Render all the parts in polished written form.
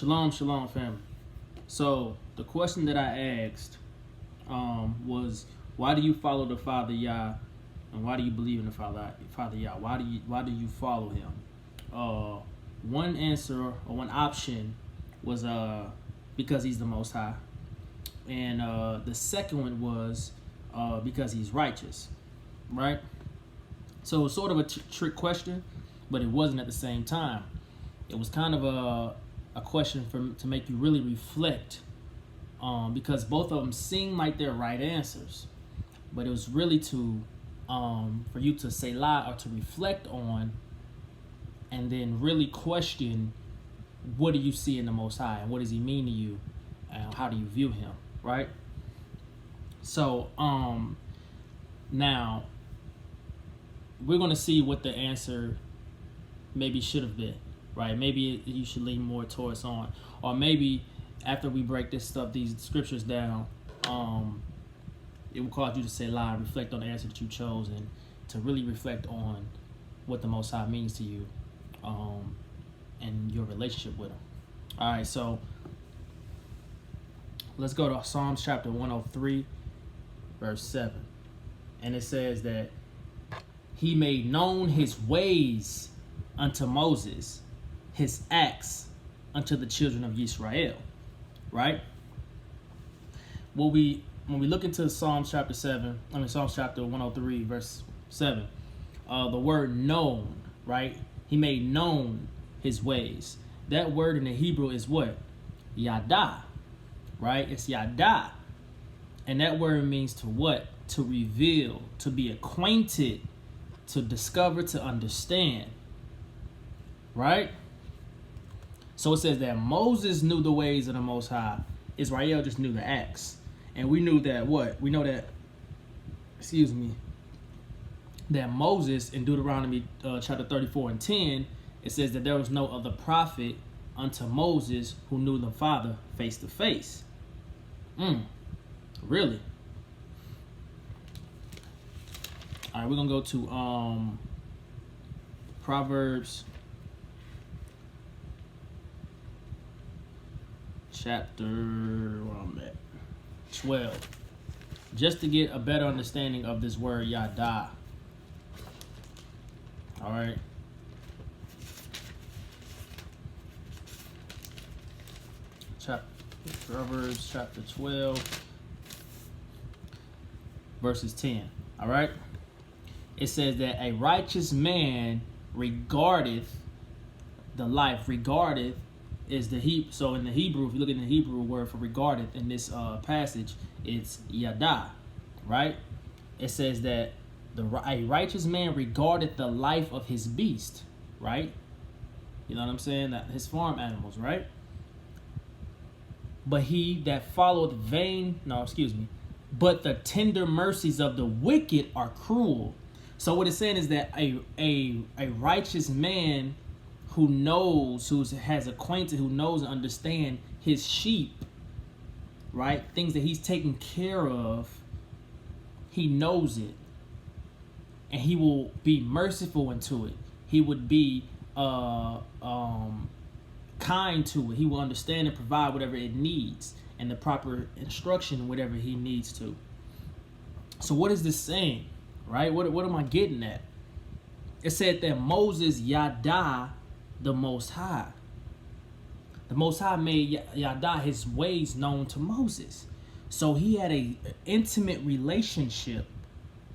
Shalom, shalom, family. So the question that I asked was, why do you follow the Father Yah, and why do you believe in the Father Yah? Why do you follow him? One answer or one option was because he's the Most High, and the second one was because he's righteous, right? So it's sort of a trick question, but it wasn't at the same time. It was kind of a question to make you really reflect, because both of them seem like they're right answers, but it was really to for you to say lie or to reflect on, and then really question, what do you see in the Most High, and what does he mean to you, and how do you view him, right? So now we're going to see what the answer maybe should have been, right? Maybe you should lean more towards on, or maybe after we break these scriptures down, it will cause you to say lie, reflect on the answer that you chose, and to really reflect on what the Most High means to you, and your relationship with him. All right, so let's go to Psalms chapter 103, verse 7. And it says that he made known his ways unto Moses, his acts unto the children of Israel, right? When we look into Psalms chapter 103, verse 7, the word known, right? He made known his ways. That word in the Hebrew is what? Yada, right? It's yada. And that word means to what? To reveal, to be acquainted, to discover, to understand, right? So it says that Moses knew the ways of the Most High. Israel just knew the acts. And we knew that what? We know that, that Moses in Deuteronomy chapter 34 and 10, it says that there was no other prophet unto Moses who knew the Father face to face. Really? All right, we're going to go to Proverbs chapter 12, just to get a better understanding of this word yada. All right. Proverbs chapter 12, verses 10. All right. It says that a righteous man regardeth the life. Regardeth is so in the Hebrew, if you look at the Hebrew word for regardeth in this passage, it's yada, right? It says that a righteous man regardeth the life of his beast, right? You know what I'm saying? That his farm animals, right? But he that followeth but the tender mercies of the wicked are cruel. So what it's saying is that a righteous man who knows, who knows and understand his sheep, right? Things that he's taking care of, he knows it. And he will be merciful into it. He would be kind to it. He will understand and provide whatever it needs, and the proper instruction, whatever he needs to. So what is this saying, right? What am I getting at? It said that Moses yada the Most High. The Most High made yada his ways known to Moses. So he had an intimate relationship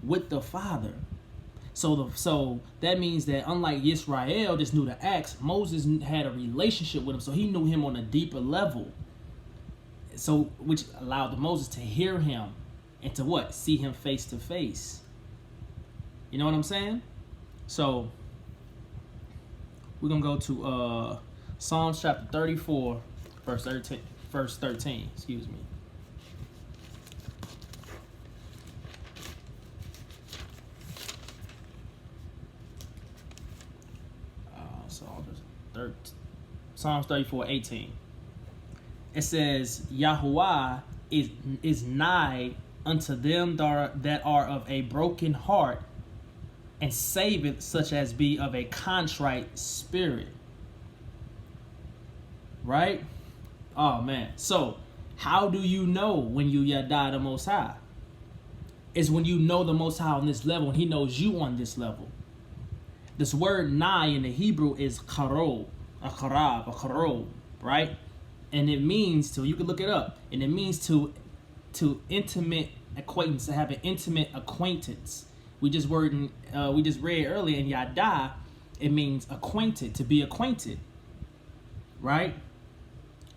with the Father. So that means that unlike Israel just knew the acts, Moses had a relationship with him, so he knew him on a deeper level. So which allowed Moses to hear him and to what? See him face to face. You know what I'm saying? So we're gonna go to Psalms chapter 34, verse 13. Excuse me. Psalms 34:18. It says, Yahuwah is nigh unto them that are of a broken heart, and saveth such as be of a contrite spirit. right? Oh man. So how do you know when you yada the Most High? It's when you know the Most High on this level, and He knows you on this level. This word nigh in the Hebrew is karov, a karov, right? And it means to, you can look it up, and it means to intimate acquaintance, to have an intimate acquaintance. We just read earlier in yada, it means acquainted, to be acquainted, right?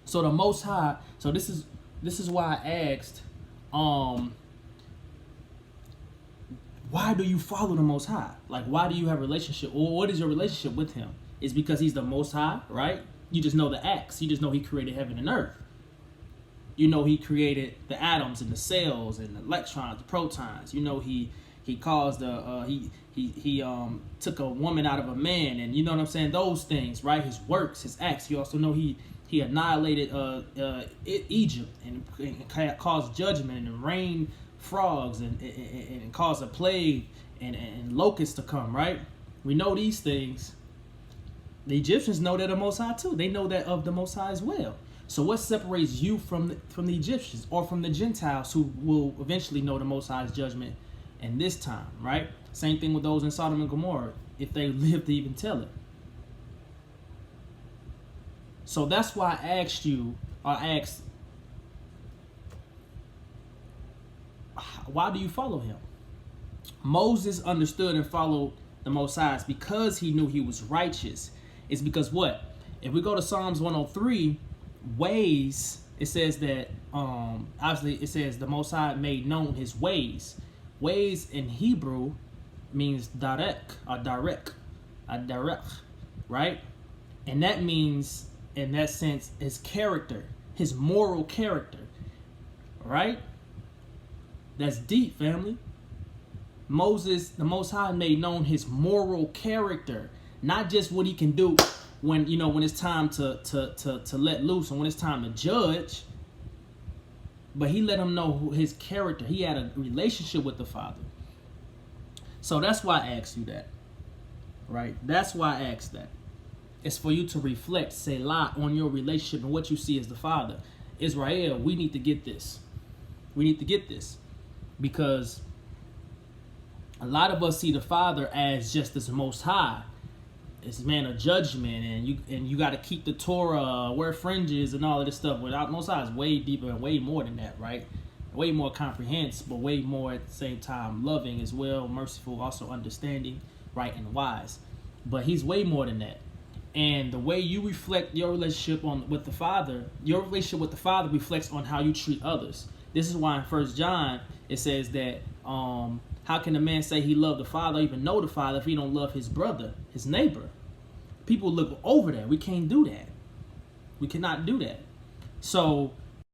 So the Most High. So this is why I asked, why do you follow the Most High? Like, why do you have a relationship, or what is your relationship with Him? It's because He's the Most High, right? You just know the acts. You just know He created heaven and earth. You know He created the atoms and the cells and the electrons, the protons. You know He caused he took a woman out of a man, and you know what I'm saying? Those things, right? His works, His acts. You also know He annihilated Egypt and caused judgment and rained frogs and caused a plague and locusts to come, right? We know these things. The Egyptians know that of the Most High too. They know that of the Most High as well. So what separates you from the Egyptians or from the Gentiles who will eventually know the Most High's judgment in this time, right? Same thing with those in Sodom and Gomorrah, if they live to even tell it. So that's why I asked, why do you follow Him? Moses understood and followed the Most High because he knew he was righteous. It's because what? If we go to Psalms 103, ways, it says that, obviously it says the Most High made known His ways. Ways in Hebrew means direct, right? And that means, in that sense, His character, His moral character, right? That's deep, family. Moses, the Most High, made known His moral character, not just what He can do when it's time to let loose and when it's time to judge, but He let him know His character. He had a relationship with the Father. So that's why I asked you that, right? That's why I asked that. It's for you to reflect, Selah, on your relationship and what you see as the Father. Israel, we need to get this. We need to get this. Because a lot of us see the Father as just this Most High, this man of judgment, and you got to keep the Torah, wear fringes, and all of this stuff. Without Most High is way deeper and way more than that, right? Way more comprehensive, but way more at the same time loving as well, merciful, also understanding, right, and wise. But He's way more than that. And the way you reflect your relationship with the Father, your relationship with the Father reflects on how you treat others. This is why in 1 John it says that how can a man say he loved the Father, or even know the Father, if he don't love his brother, his neighbor? People look over that. We can't do that. We cannot do that. So